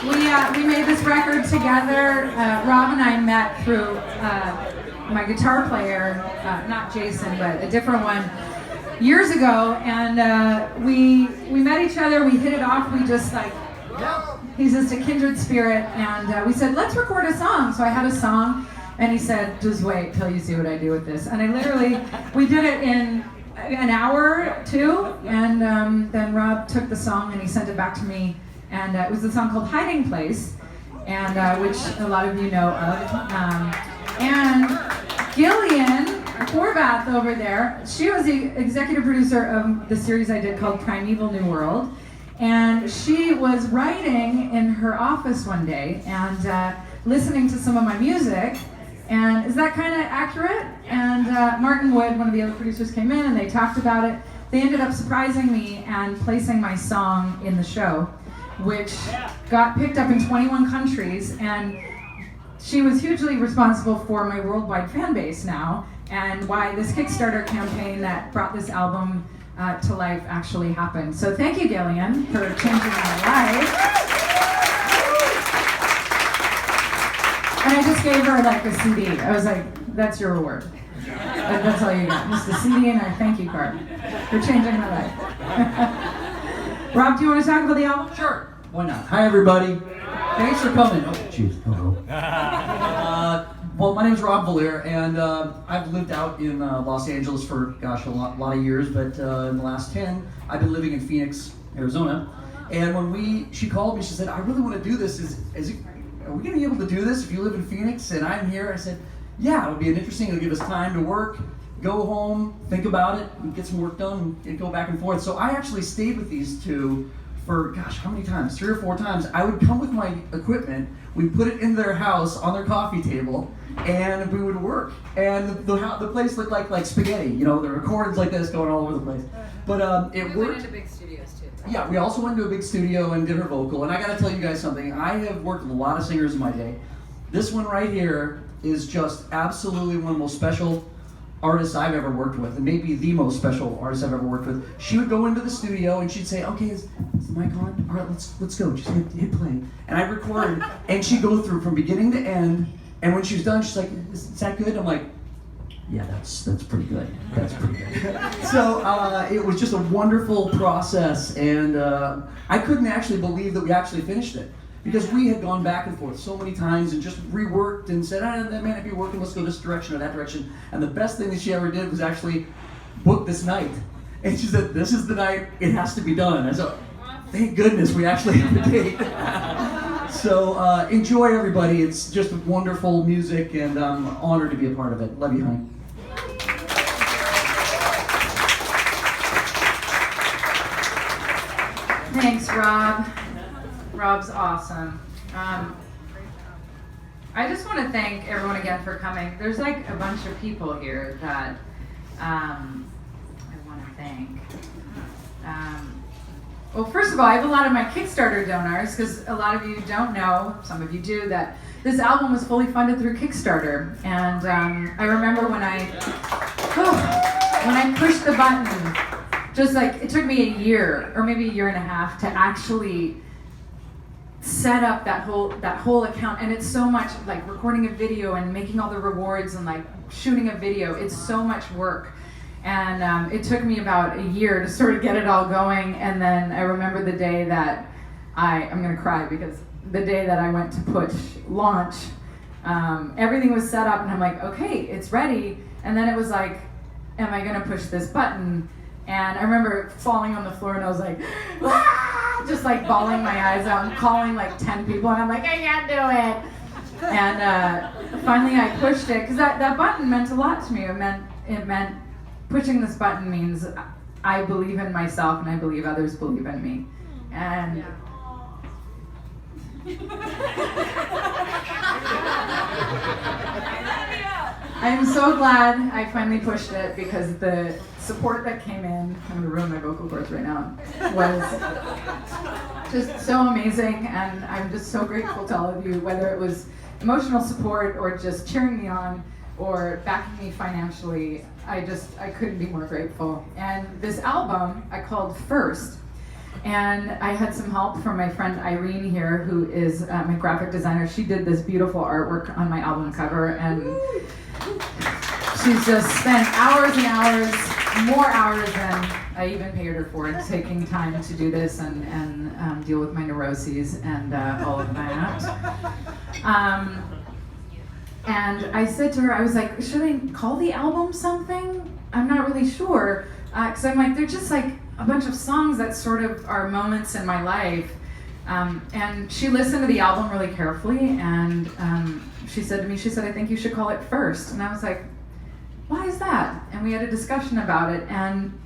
We made this record together. Rob and I met through my guitar player, not Jason, but a different one, years ago, and we met each other. We hit it off. We just like, he's just a kindred spirit, and we said, let's record a song. So I had a song, and he said, just wait till you see what I do with this. And I literally, we did it in an hour or two, and then Rob took the song and he sent it back to me, and it was a song called Hiding Place, and which a lot of you know of. And Gillian Horvath over there, she was the executive producer of the series I did called Primeval New World, and she was writing in her office one day and listening to some of my music. And is that kind of accurate? And Martin Wood, one of the other producers, came in and they talked about it. They ended up surprising me and placing my song in the show, which got picked up in 21 countries. And she was hugely responsible for my worldwide fan base now, and why this Kickstarter campaign that brought this album to life actually happened. So thank you, Gillian, for changing my life. And I just gave her like a CD. I was like, that's your reward. That's all you got. Just a CD and a thank you card for changing my life. Rob, do you want to talk about the album? Sure. Why not? Hi, everybody. Thanks for coming. Oh, jeez. Hello. Well, my name's Rob Valier, and I've lived out in Los Angeles for, gosh, a lot of years, but in the last 10, I've been living in Phoenix, Arizona. And when she called me, she said, I really want to do this. Are we going to be able to do this if you live in Phoenix and I'm here? I said, yeah, it'll be interesting. It'll give us time to work, go home, think about it, and get some work done, and go back and forth. So I actually stayed with these two for, gosh, how many times? 3 or 4 times. I would come with my equipment, we'd put it in their house on their coffee table, and we would work. And the place looked like spaghetti, you know, the recordings like this going all over the place. But it worked. We went into big studios too. Yeah, we also went to a big studio and did her vocal. And I gotta tell you guys something, I have worked with a lot of singers in my day. This one right here is just absolutely one of the most special artists I've ever worked with, and maybe the most special artist I've ever worked with. She would go into the studio and she'd say, okay, is the mic on? All right, let's go, just hit play. And I'd record, and she'd go through from beginning to end, and when she was done, she's like, is that good? I'm like, yeah, that's pretty good. That's pretty good. So it was just a wonderful process, and I couldn't actually believe that we actually finished it, because we had gone back and forth so many times and just reworked and said, that may not be working, let's go this direction or that direction. And the best thing that she ever did was actually book this night. And she said, this is the night, it has to be done. And so, thank goodness we actually have a date. So enjoy, everybody. It's just wonderful music, and I'm honored to be a part of it. Love you, honey. Thanks, Rob. Rob's awesome. I just want to thank everyone again for coming. There's like a bunch of people here that I want to thank. Well, first of all, I have a lot of my Kickstarter donors, because a lot of you don't know, some of you do, that this album was fully funded through Kickstarter. And I remember when I pushed the button, just like, it took me a year, or maybe a year and a half, to actually set up that whole account. And it's so much like recording a video and making all the rewards and like shooting a video. It's so much work. And it took me about a year to sort of get it all going. And then I remember the day that I'm gonna cry, because the day that I went to launch, everything was set up and I'm like, okay, it's ready. And then it was like, am I gonna push this button? And I remember falling on the floor and I was like, ah! Just like bawling my eyes out and calling like 10 people, and I'm like, I can't do it. And finally I pushed it, because that button meant a lot to me. It meant pushing this button means I believe in myself and I believe others believe in me. And I'm so glad I finally pushed it, because the support that came in, I'm gonna ruin my vocal cords right now, was just so amazing. And I'm just so grateful to all of you, whether it was emotional support or just cheering me on or backing me financially. I couldn't be more grateful. And this album I called First, And I had some help from my friend Irene here, who is my graphic designer. She did this beautiful artwork on my album cover, and she's just spent hours and hours, more hours than I even paid her for, taking time to do this and deal with my neuroses and all of that. And I said to her, I was like, should I call the album something? I'm not really sure. Because I'm like, they're just like a bunch of songs that sort of are moments in my life. And she listened to the album really carefully, and she said to me, I think you should call it First. And I was like, why is that? And we had a discussion about it. And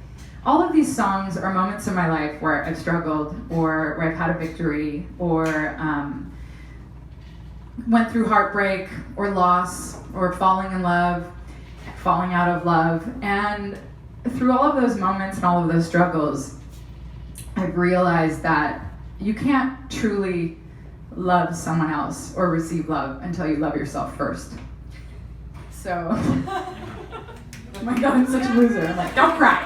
all of these songs are moments in my life where I've struggled, or where I've had a victory, or went through heartbreak, or loss, or falling in love, falling out of love. And through all of those moments and all of those struggles, I've realized that you can't truly love someone else or receive love until you love yourself first. So, oh my God, I'm such a loser. I'm like, don't cry.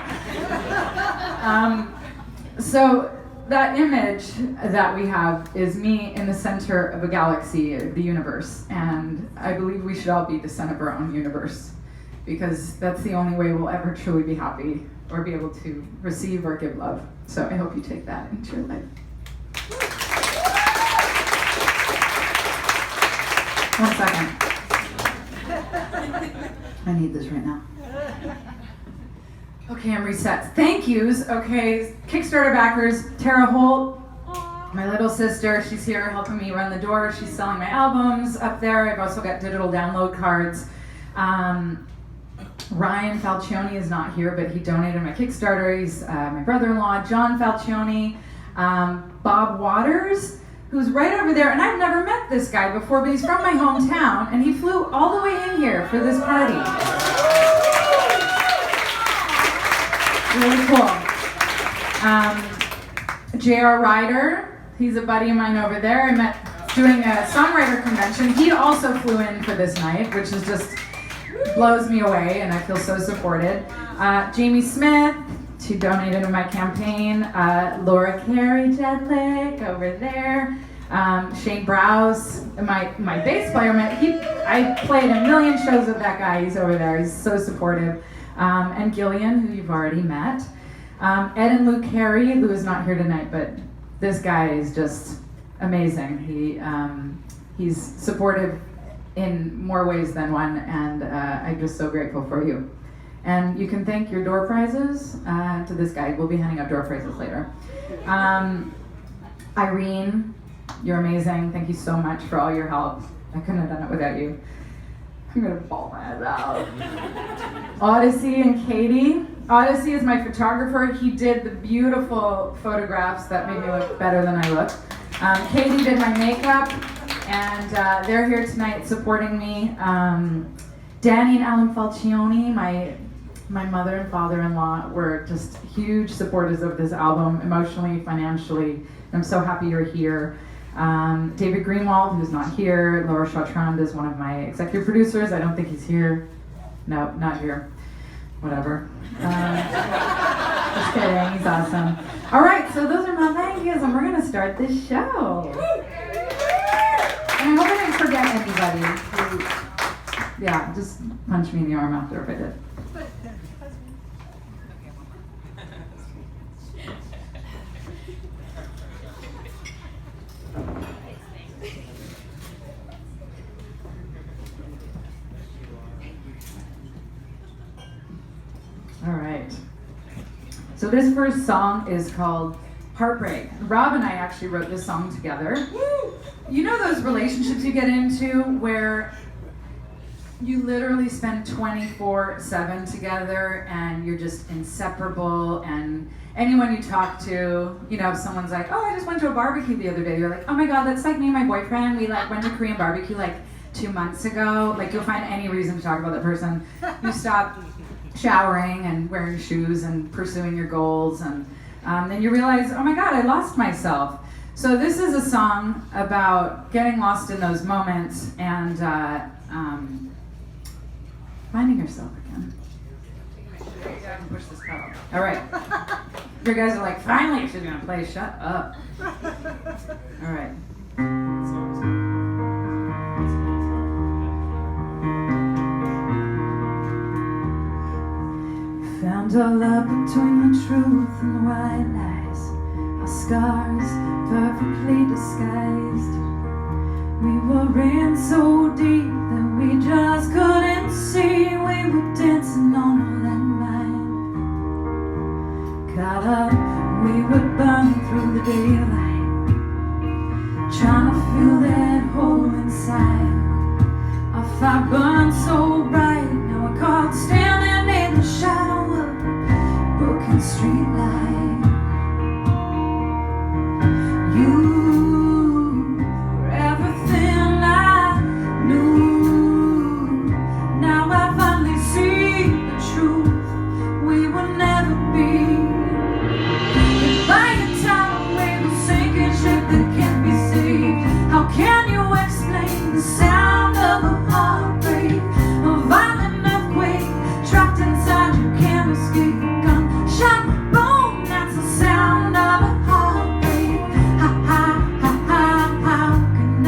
So that image that we have is me in the center of a galaxy, the universe. And I believe we should all be the center of our own universe, because that's the only way we'll ever truly be happy or be able to receive or give love. So I hope you take that into your life. 1 second. I need this right now. Okay, I'm reset. Thank yous. Okay, Kickstarter backers, Tara Holt, my little sister, she's here helping me run the door. She's selling my albums up there. I've also got digital download cards. Ryan Falcioni is not here, but he donated my Kickstarter. He's my brother-in-law. John Falcioni, Bob Waters, who's right over there. And I've never met this guy before, but he's from my hometown, and he flew all the way in here for this party. Really cool. J.R. Ryder, he's a buddy of mine over there. I met doing a songwriter convention. He also flew in for this night, which is just blows me away, and I feel so supported. Jamie Smith, she donated to my campaign. Laura Carey Jedlick over there. Shane Browse, my bass player. I played a million shows with that guy. He's over there. He's so supportive. And Gillian, who you've already met. Ed and Lou Carey. Lou is not here tonight, but this guy is just amazing. He's supportive in more ways than one, and I'm just so grateful for you. And you can thank your door prizes to this guy. We'll be handing out door prizes later. Irene, you're amazing. Thank you so much for all your help. I couldn't have done it without you. I'm gonna bawl my head out. Odyssey and Katie. Odyssey is my photographer. He did the beautiful photographs that made me look better than I look. Katie did my makeup, and they're here tonight supporting me. Danny and Alan Falcioni, my mother and father-in-law, were just huge supporters of this album, emotionally, financially. I'm so happy you're here. David Greenwald, who's not here. Laura Chautrand is one of my executive producers. I don't think he's here. No, not here. Whatever. Just kidding, he's awesome. All right, so those are my thank yous, and we're gonna start this show. And I hope I didn't forget anybody. Yeah, just punch me in the arm after if I did. All right. So this first song is called Heartbreak. Rob and I actually wrote this song together. You know those relationships you get into where you literally spend 24/7 together and you're just inseparable, and anyone you talk to, you know, if someone's like, oh, I just went to a barbecue the other day, you're like, oh my God, that's like me and my boyfriend. We like went to Korean barbecue like 2 months ago. Like, you'll find any reason to talk about that person. You stop showering and wearing shoes and pursuing your goals, and then you realize, oh my God, I lost myself. So this is a song about getting lost in those moments and finding yourself again. I can push this pedal. All right. You guys are like, finally she's gonna play. Shut up. All right. Found our love between the truth and the white lies. Our scars perfectly disguised. We were in so deep that we just couldn't see. We were dancing on a landmine. Caught up, we would burn through the daylight, trying to fill that hole inside. Our fire burned so bright, now we're caught standing in the shadow of a broken street light. You were everything I knew. Now I finally see the truth. We will never be. By a tidal wave, a sinking ship that can't be saved. How can you explain the sound of a heartbreak? A violent earthquake trapped inside you can't escape. Gunshot, boom, that's the sound of a heartbreak. Ha ha ha ha, how can I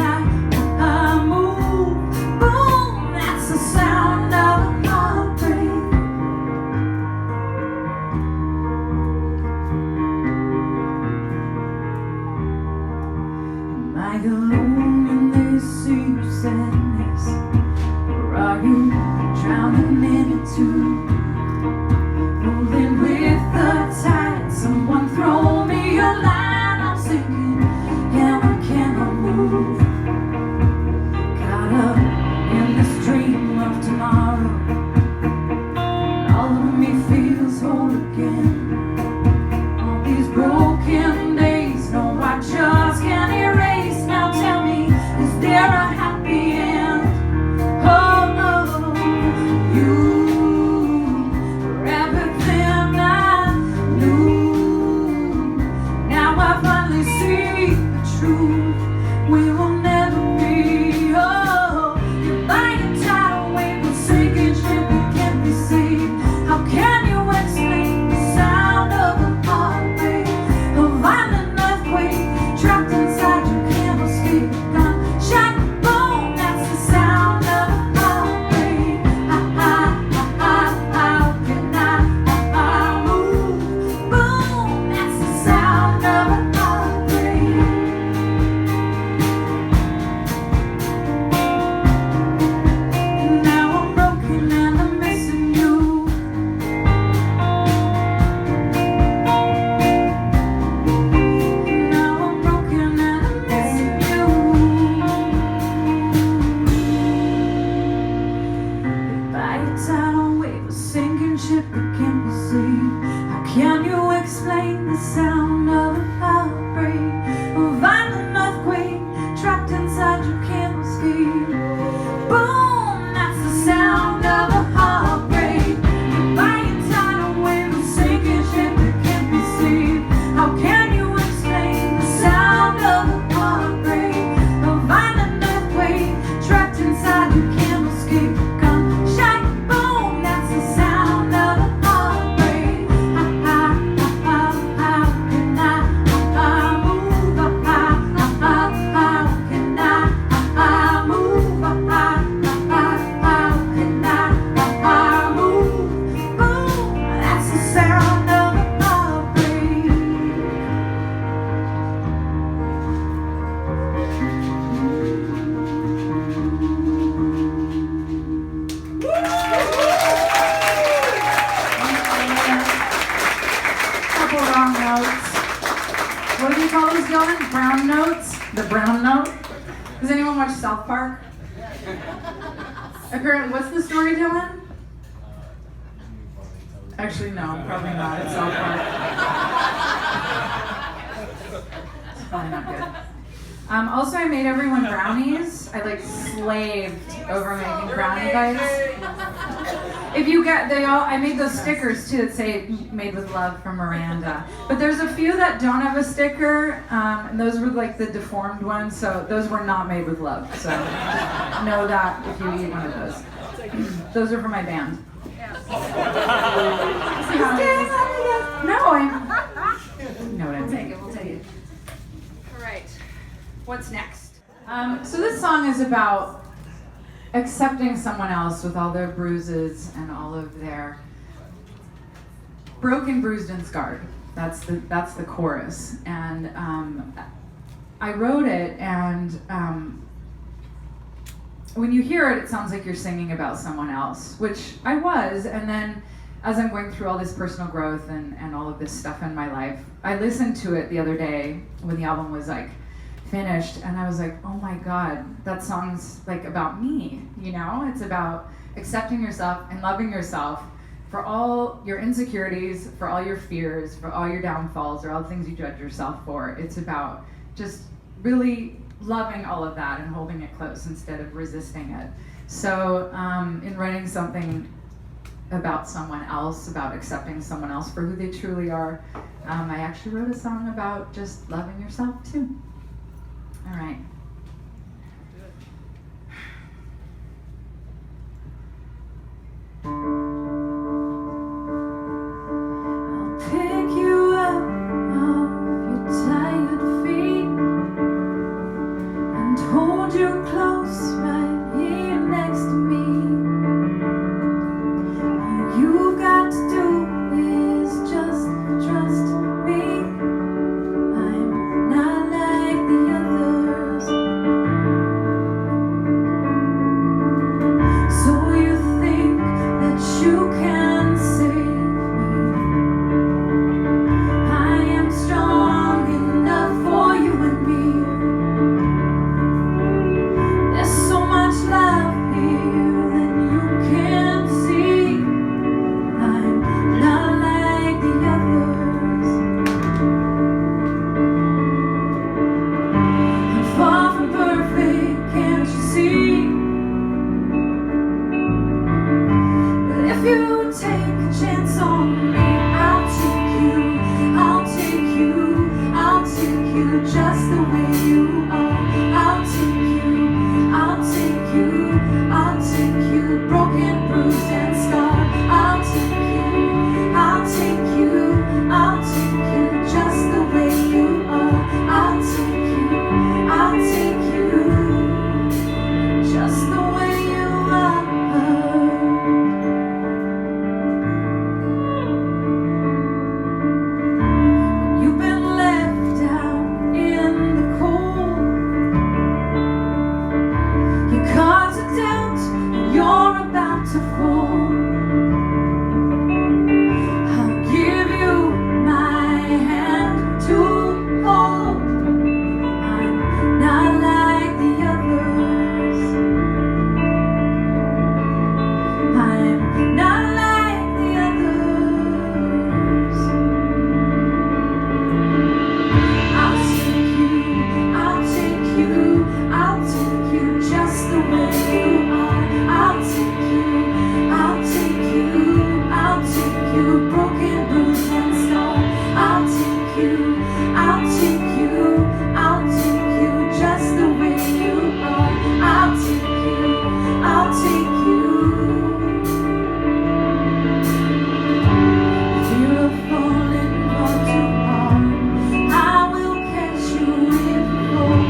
move? Boom, that's the sound of a heartbreak. Am I alone in this sea of sadness? Or are you drowning in it too? Rolling with the tide, someone throw me a line. I'm sinking, and I cannot move. Caught up in this dream of tomorrow, and all of me feels whole again. All these broken days, no, I just can't erase. Now tell me, is there a happy end? Oh, you were everything I knew. Now I finally see the truth. We will never be. Oh, you're like a tidal wave, a sinking ship that can't be saved. How can you explain the sound of a heartbreak? A violent earthquake trapped inside you can't escape. Gunshot, boom, that's the sound of a heartbreak. Ha ha ha ha, how can I move? Boom, that's the sound of a heartbreak. Now I'm broken and I'm missing you. Now I'm broken and I'm missing you. By a tidal wave, a sinking ship that can't be saved. How can you explain the sound of a heartbreak? A violent earthquake trapped inside you can't escape. Boom, that's the sound of a heartbreak. By a tidal wave, a sinking ship that can't be saved. How can you explain the sound of a heartbreak? A violent earthquake trapped inside you can't escape. Gunshot, boom, that's the sound of a heartbreak. Ha ha ha ha, how can I move? Ha ha ha ha, how can I move? Ha ha ha ha, how can I move? Boom, that's the sound of a heartbreak. Couple wrong notes. What do you call these, Dylan? Brown notes? The brown note? Does anyone watch South Park? Apparently, what's the story, Dylan? Actually, no, probably not. It's South Park. It's probably not good. Also, I made everyone brownies. I slaved over making brownie bites. If you get, I made those stickers too that say "Made with Love" from Miranda. But there's a few that don't have a sticker, and those were the deformed ones. So those were not made with love. So just know that if you eat one of those. Those are for my band. No, What's next? So this song is about accepting someone else with all their bruises and all of their broken, bruised, and scarred. That's the chorus. And I wrote it, and when you hear it, it sounds like you're singing about someone else, which I was. And then as I'm going through all this personal growth and all of this stuff in my life, I listened to it the other day when the album was like finished, and I was like, oh my God, that song's like about me, you know? It's about accepting yourself and loving yourself for all your insecurities, for all your fears, for all your downfalls, or all the things you judge yourself for. It's about just really loving all of that and holding it close instead of resisting it. So in writing something about someone else, about accepting someone else for who they truly are, I actually wrote a song about just loving yourself too. All right. I'll pick you up off your tired feet and hold you close right here next to me. All you've got to do is just trust me. I'm not like the others. So you think that you can save me? I am strong enough for you and me. There's so much love here that you can't see. I'm not like the others. I'm far from perfect, can't you see? But if you take a chance on me, I'll take you, I'll take you, I'll take you just the way you are. I'll take you, I'll take you, I'll take you, broken, bruised, and scarred. I'll take you, I'll take you, I'll take you just the way you are. I'll take you, I'll take you just the way you are. You've been left out in the cold. Your cards are dealt, and you're about to fall. I'll give you my hand to hold. I'm not like the others. I'm not like the others. I'll take you, I'll take you, I'll take you just the way you are. I'll take you, I'll take you, I'll take you, broken, bruised, and scarred. I'll take you, I'll take you, I'll take you just the way you are. I'll take you, I'll take you. Fear of falling far too hard, I will catch you if you fall.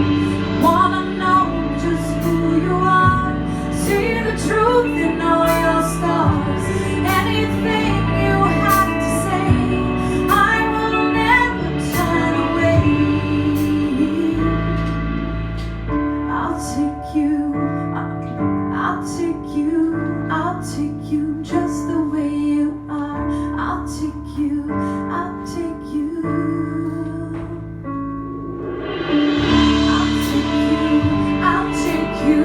Wanna know just who you are, see the truth in all your scars. Anything you have to say, I will never turn away. I'll take you, I'll take you, I'll take you just the way you are. I'll take you, I'll take you. I'll take you, I'll take you,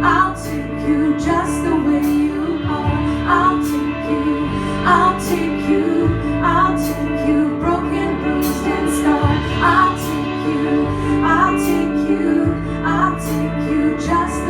I'll take you just the way you are. I'll take you, I'll take you, I'll take you, broken, bruised, and scarred. I'll take you, I'll take you, I'll take you just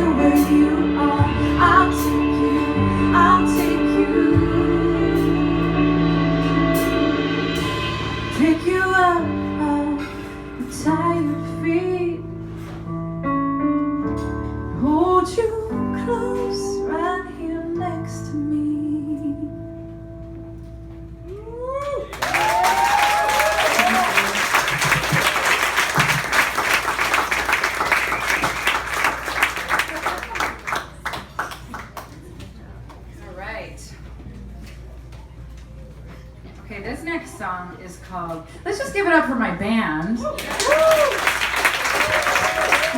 song is called, let's just give it up for my band. You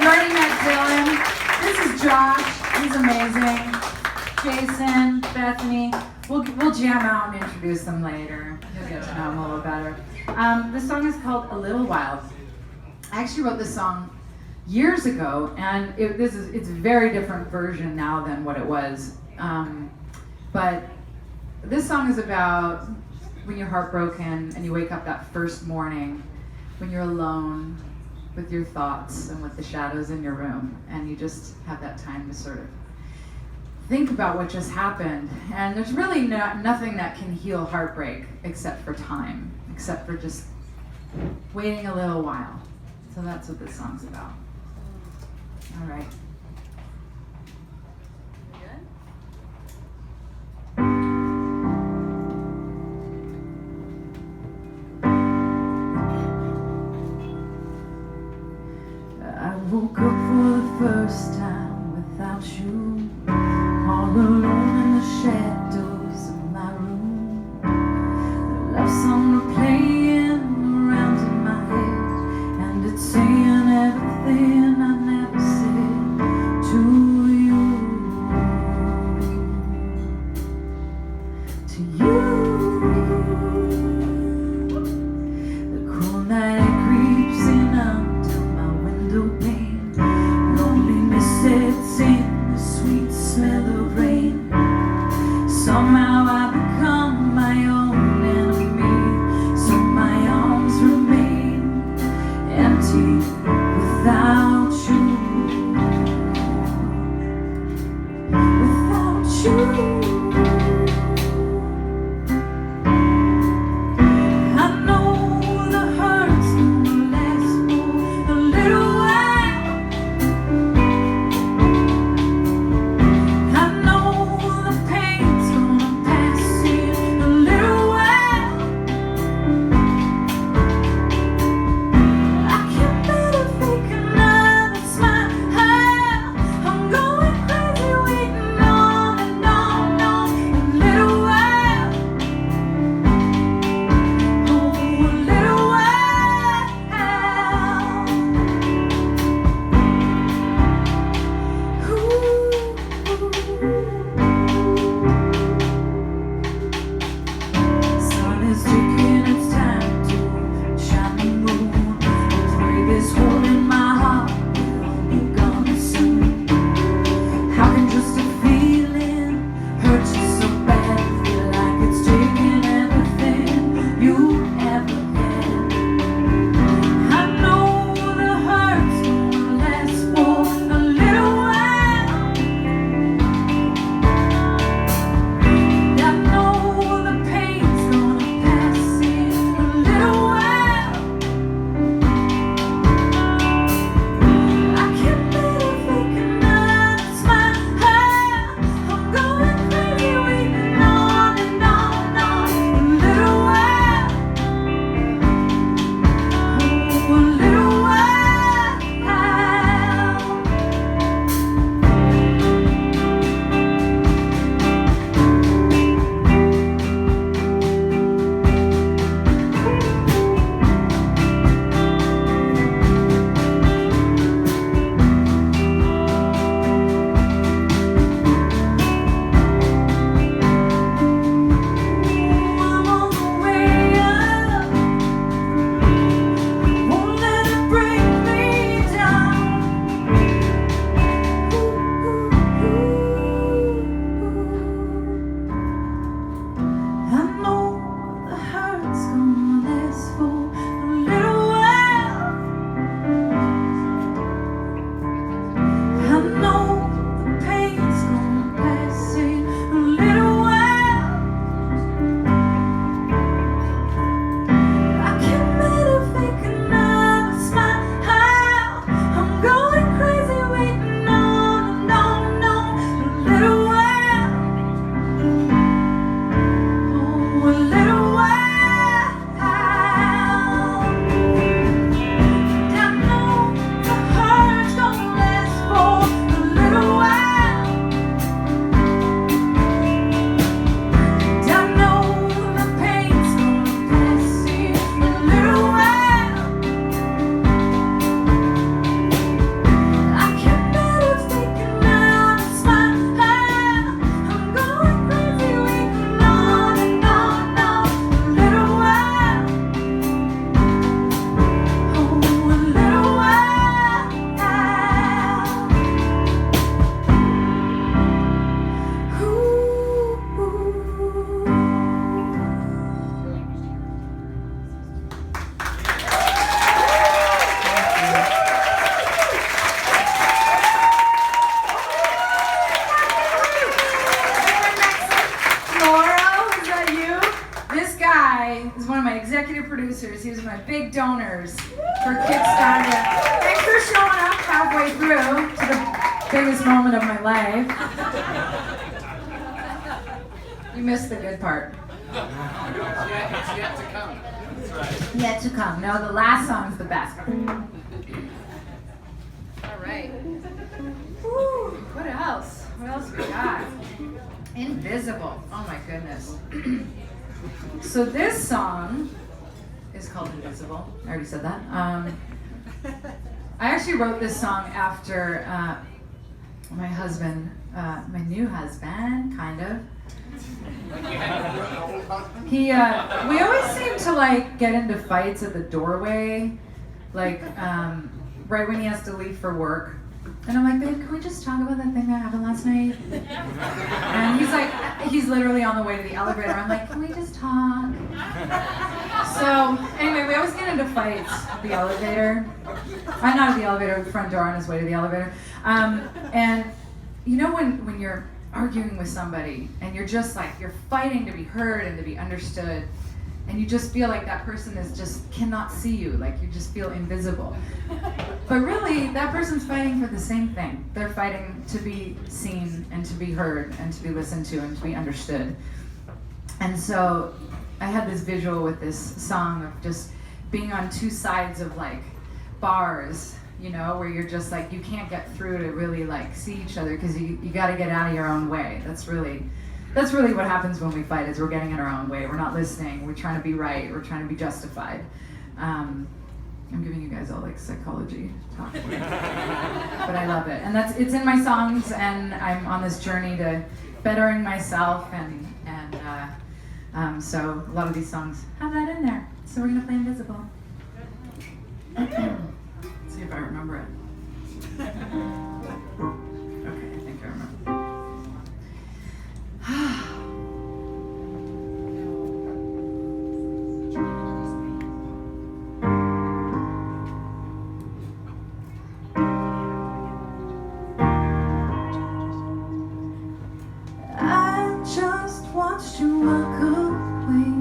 already met Dylan. This is Josh. He's amazing. Jason, Bethany. We'll jam out and introduce them later. You'll get to know them a little better. The song is called A Little While. I actually wrote this song years ago, and it's a very different version now than what it was. But this song is about when you're heartbroken and you wake up that first morning when you're alone with your thoughts and with the shadows in your room, and you just have that time to sort of think about what just happened. And there's really nothing that can heal heartbreak except for time, except for just waiting a little while. So that's what this song's about. All right. I woke up for the first time without you, all alone in the shadows of my room. The love song playing around in my head, and it's saying everything I never said to you. To you. The cool night creeps in under my window pane. Loneliness sets in, the sweet smell of rain. He was my big donors for Kickstarter. Thanks for showing up halfway through to the biggest moment of my life. You missed the good part. It's yet to come. That's right. Yet to come. No, the last song's the best. All right. Woo. What else? What else we got? Invisible. Oh my goodness. So this song is called Invisible. I already said that. I actually wrote this song after my husband, my new husband, kind of. We always seem to like get into fights at the doorway, like right when he has to leave for work. And I'm like, babe, can we just talk about that thing that happened last night? And he's like, he's literally on the way to the elevator. I'm like, can we just talk? So anyway, we always get into fights at the elevator. Not at the elevator, the front door on his way to the elevator. And you know when you're arguing with somebody and you're just like, you're fighting to be heard and to be understood, and you just feel like that person is just cannot see you, like you just feel invisible. But really, that person's fighting for the same thing. They're fighting to be seen and to be heard and to be listened to and to be understood. And so I had this visual with this song of just being on two sides of like bars, you know, where you're just like, you can't get through to really like see each other because you got to get out of your own way. That's really what happens when we fight, is we're getting in our own way. We're not listening. We're trying to be right. We're trying to be justified. I'm giving you guys all like psychology talk, but I love it. And it's in my songs, and I'm on this journey to bettering myself, and so a lot of these songs have that in there. So we're gonna play Invisible. Let's see if I remember it. Okay, I think I remember. I just watched you walk away.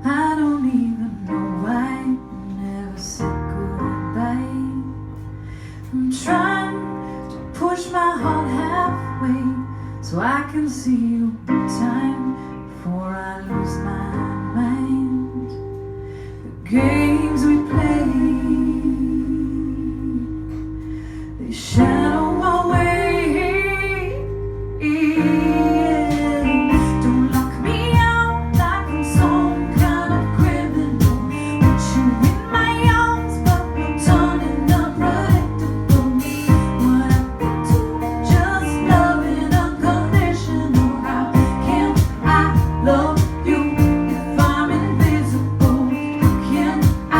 I don't even know why. Never said goodbye. I'm trying to push my heart halfway so I can see you in time before I lose my mind. The games we play, they shadow our way. Don't lock me out like I'm some kind of criminal. Want you in my arms, but we're turning unpredictable. What I've been to, just loving unconditional. How can I love you if I'm invisible? How can I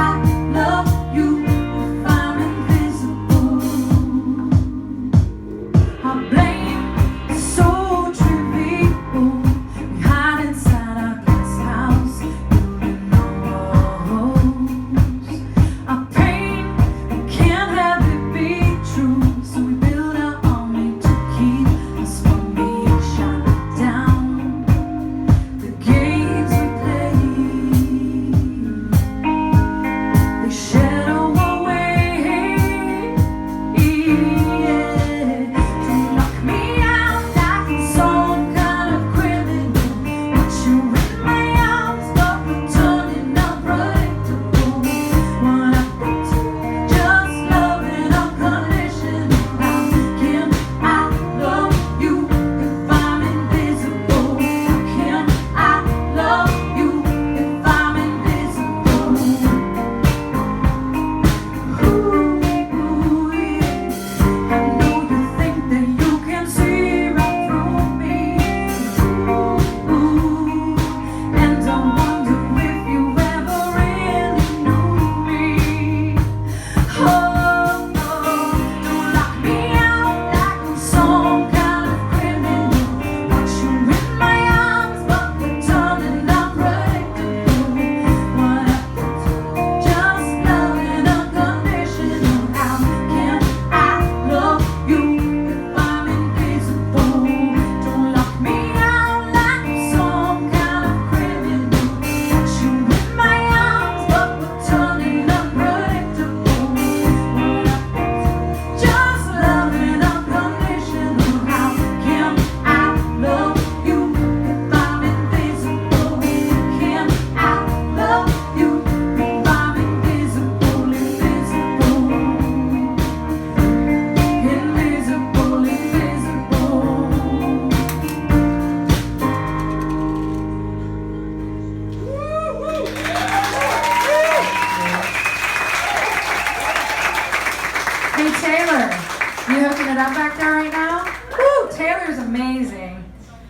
it up back there right now? Woo! Taylor's amazing.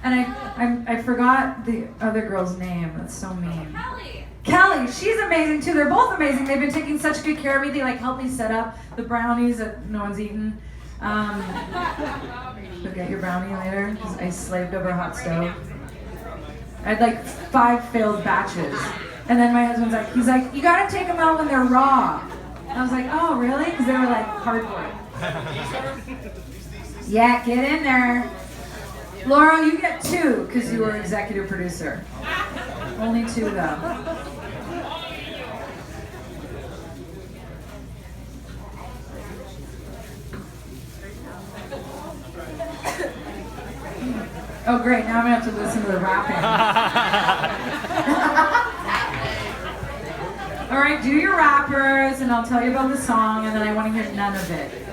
And I forgot the other girl's name. That's so mean. Kelly, she's amazing too. They're both amazing. They've been taking such good care of me. They like help me set up the brownies that no one's eaten. You'll get your brownie later because I slaved over a hot stove. I had like 5 failed batches. And then my husband's like, he's like, you gotta take them out when they're raw. I was like, oh really? Because they were like cardboard. Yeah, get in there. Laura, you get 2 because you were executive producer. Only 2 though. Oh great, now I'm gonna have to listen to the rapping. All right, do your rappers and I'll tell you about the song and then I want to hear none of it.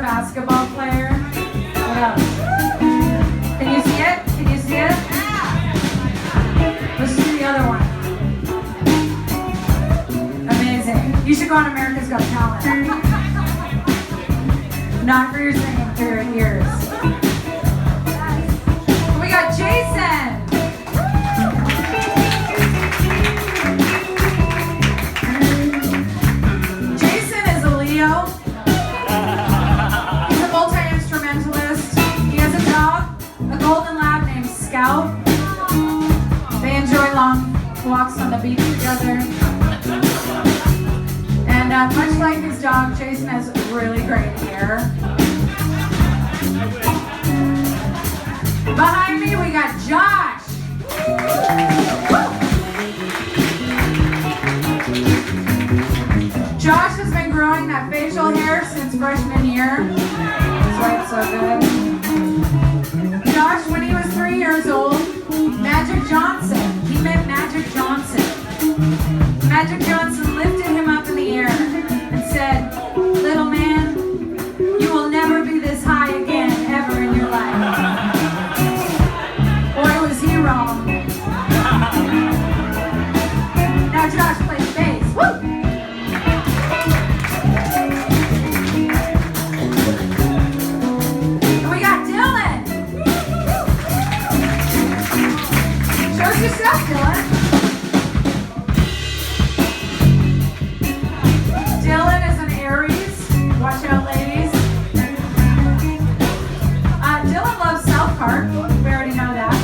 Basketball player. What else? Can you see it? Can you see it? Let's do the other one. Amazing. You should go on America's Got Talent. Not for your singing, for your ears. We got Jason. Jason is a Leo. Golden lab named Scout. They enjoy long walks on the beach together. And much like his dog, Jason has really great hair. Behind me, we got Josh. Josh has been growing that facial hair since freshman year. That's why it's so good. Josh, when he was 3 years old, Magic Johnson, he met Magic Johnson. Magic Johnson lifted him up in the air and said, little man, you will never be this high again ever in your life. Boy, was he wrong. Now Josh plays bass. Woo! Show yourself, Dylan. Dylan is an Aries. Watch out, ladies. Dylan loves South Park. We already know that.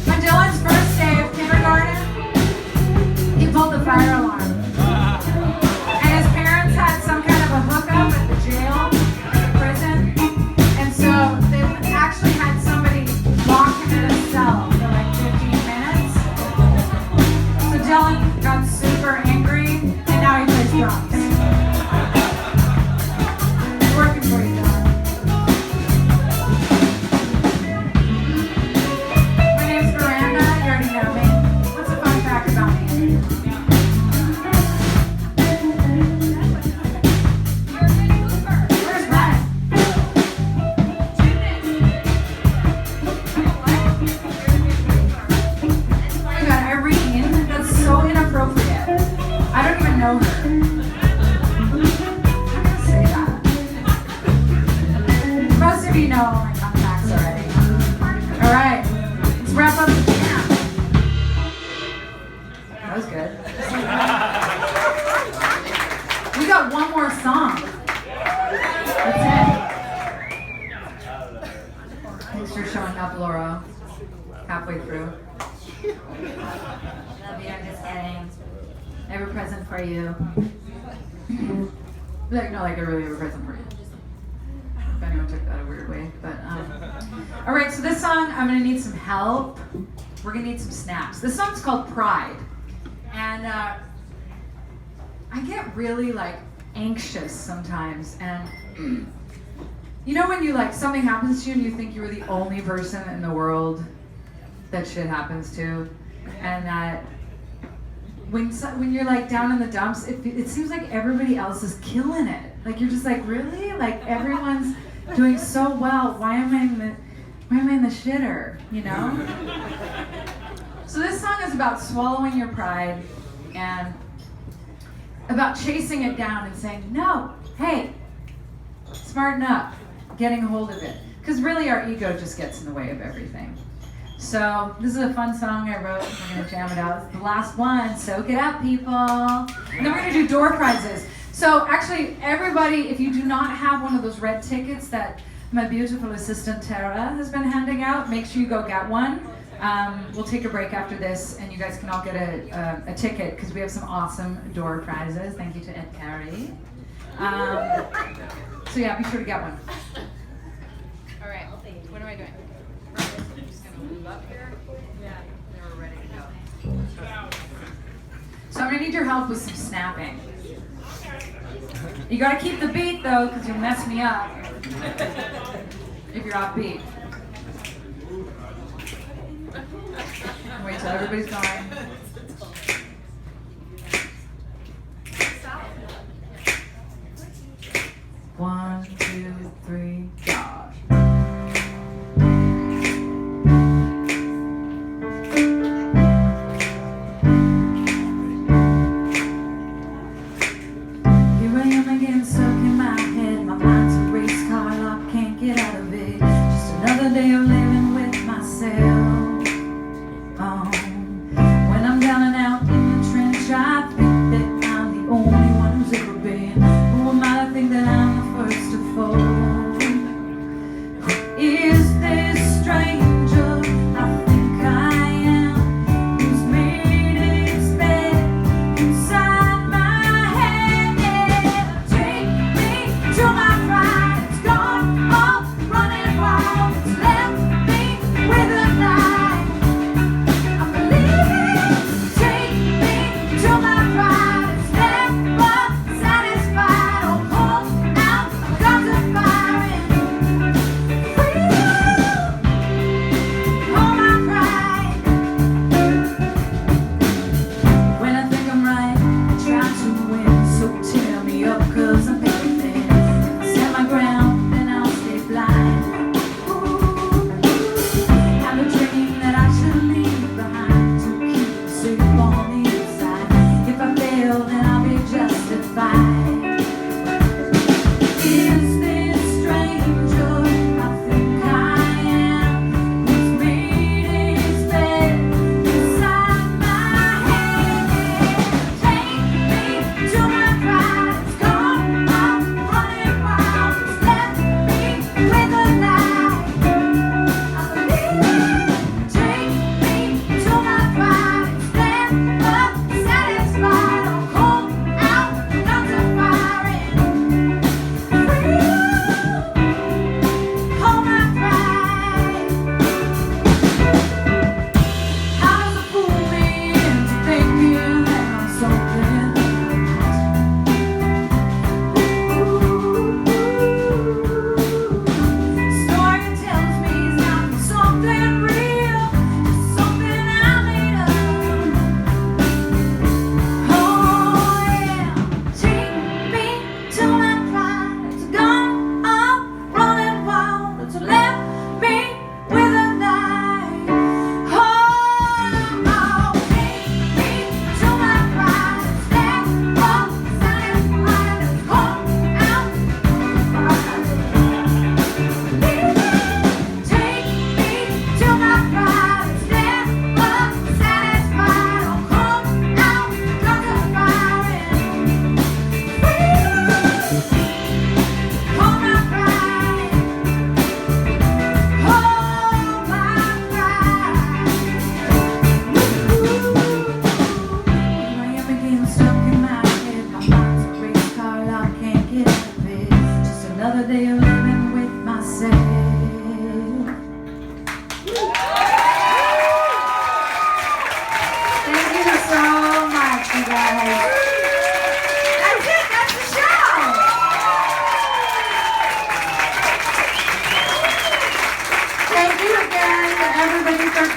On Dylan's first day of kindergarten, he pulled the fire alarm. And his parents had some kind of a hookup at the jail, at the prison. And so they actually had somebody lock him in a cell for like 15 minutes. So Dylan got super angry, and now he plays drums. It's working for you, Dylan. My name's Miranda. You already know me. What's a fun fact about me? Where's Ryan? We got Irene. That's so inappropriate. I don't even know her. I'm gonna say that. Most of you know all my fun facts already. All right, let's wrap up the jam. That was good. We got one more song. That's it. Thanks for showing up, Laura. Halfway through. kidding. I have a present for you. Like, no, like I really have a present for you. If anyone took that a weird way, but all right. So this song, I'm gonna need some help. We're gonna need some snaps. This song's called Pride, and I get really like anxious sometimes, and you know when you like something happens to you and you think you were the only person in the world that shit happens to, and that when you're like down in the dumps, it seems like everybody else is killing it. Like you're just like, really? Like everyone's doing so well. Why am I in the shitter? You know? So this song is about swallowing your pride and about chasing it down and saying, no, hey, smarten up, getting a hold of it. Because really our ego just gets in the way of everything. So this is a fun song I wrote. We're going to jam it out. It's the last one. Soak it up, people. And then we're going to do door prizes. So actually, everybody, if you do not have one of those red tickets that my beautiful assistant Tara has been handing out, make sure you go get one. We'll take a break after this, and you guys can all get a ticket because we have some awesome door prizes. Thank you to Aunt Carrie. So yeah, be sure to get one. All right, what am I doing? I'm just gonna move up here. Yeah, then we're ready to go. So I'm gonna need your help with some snapping. You gotta keep the beat though, because you'll mess me up if you're off beat. Wait till everybody's going. One, two, three, Josh. Here I am again, stuck in my head. My mind's a race car, I can't get out of it. Just another day of living with myself. When I'm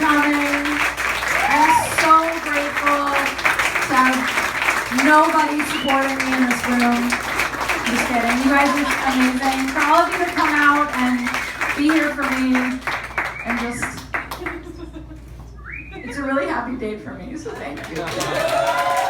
coming. I'm so grateful to have nobody supporting me in this room. Just kidding. You guys are amazing. For all of you to come out and be here for me and just, it's a really happy day for me, so thank you.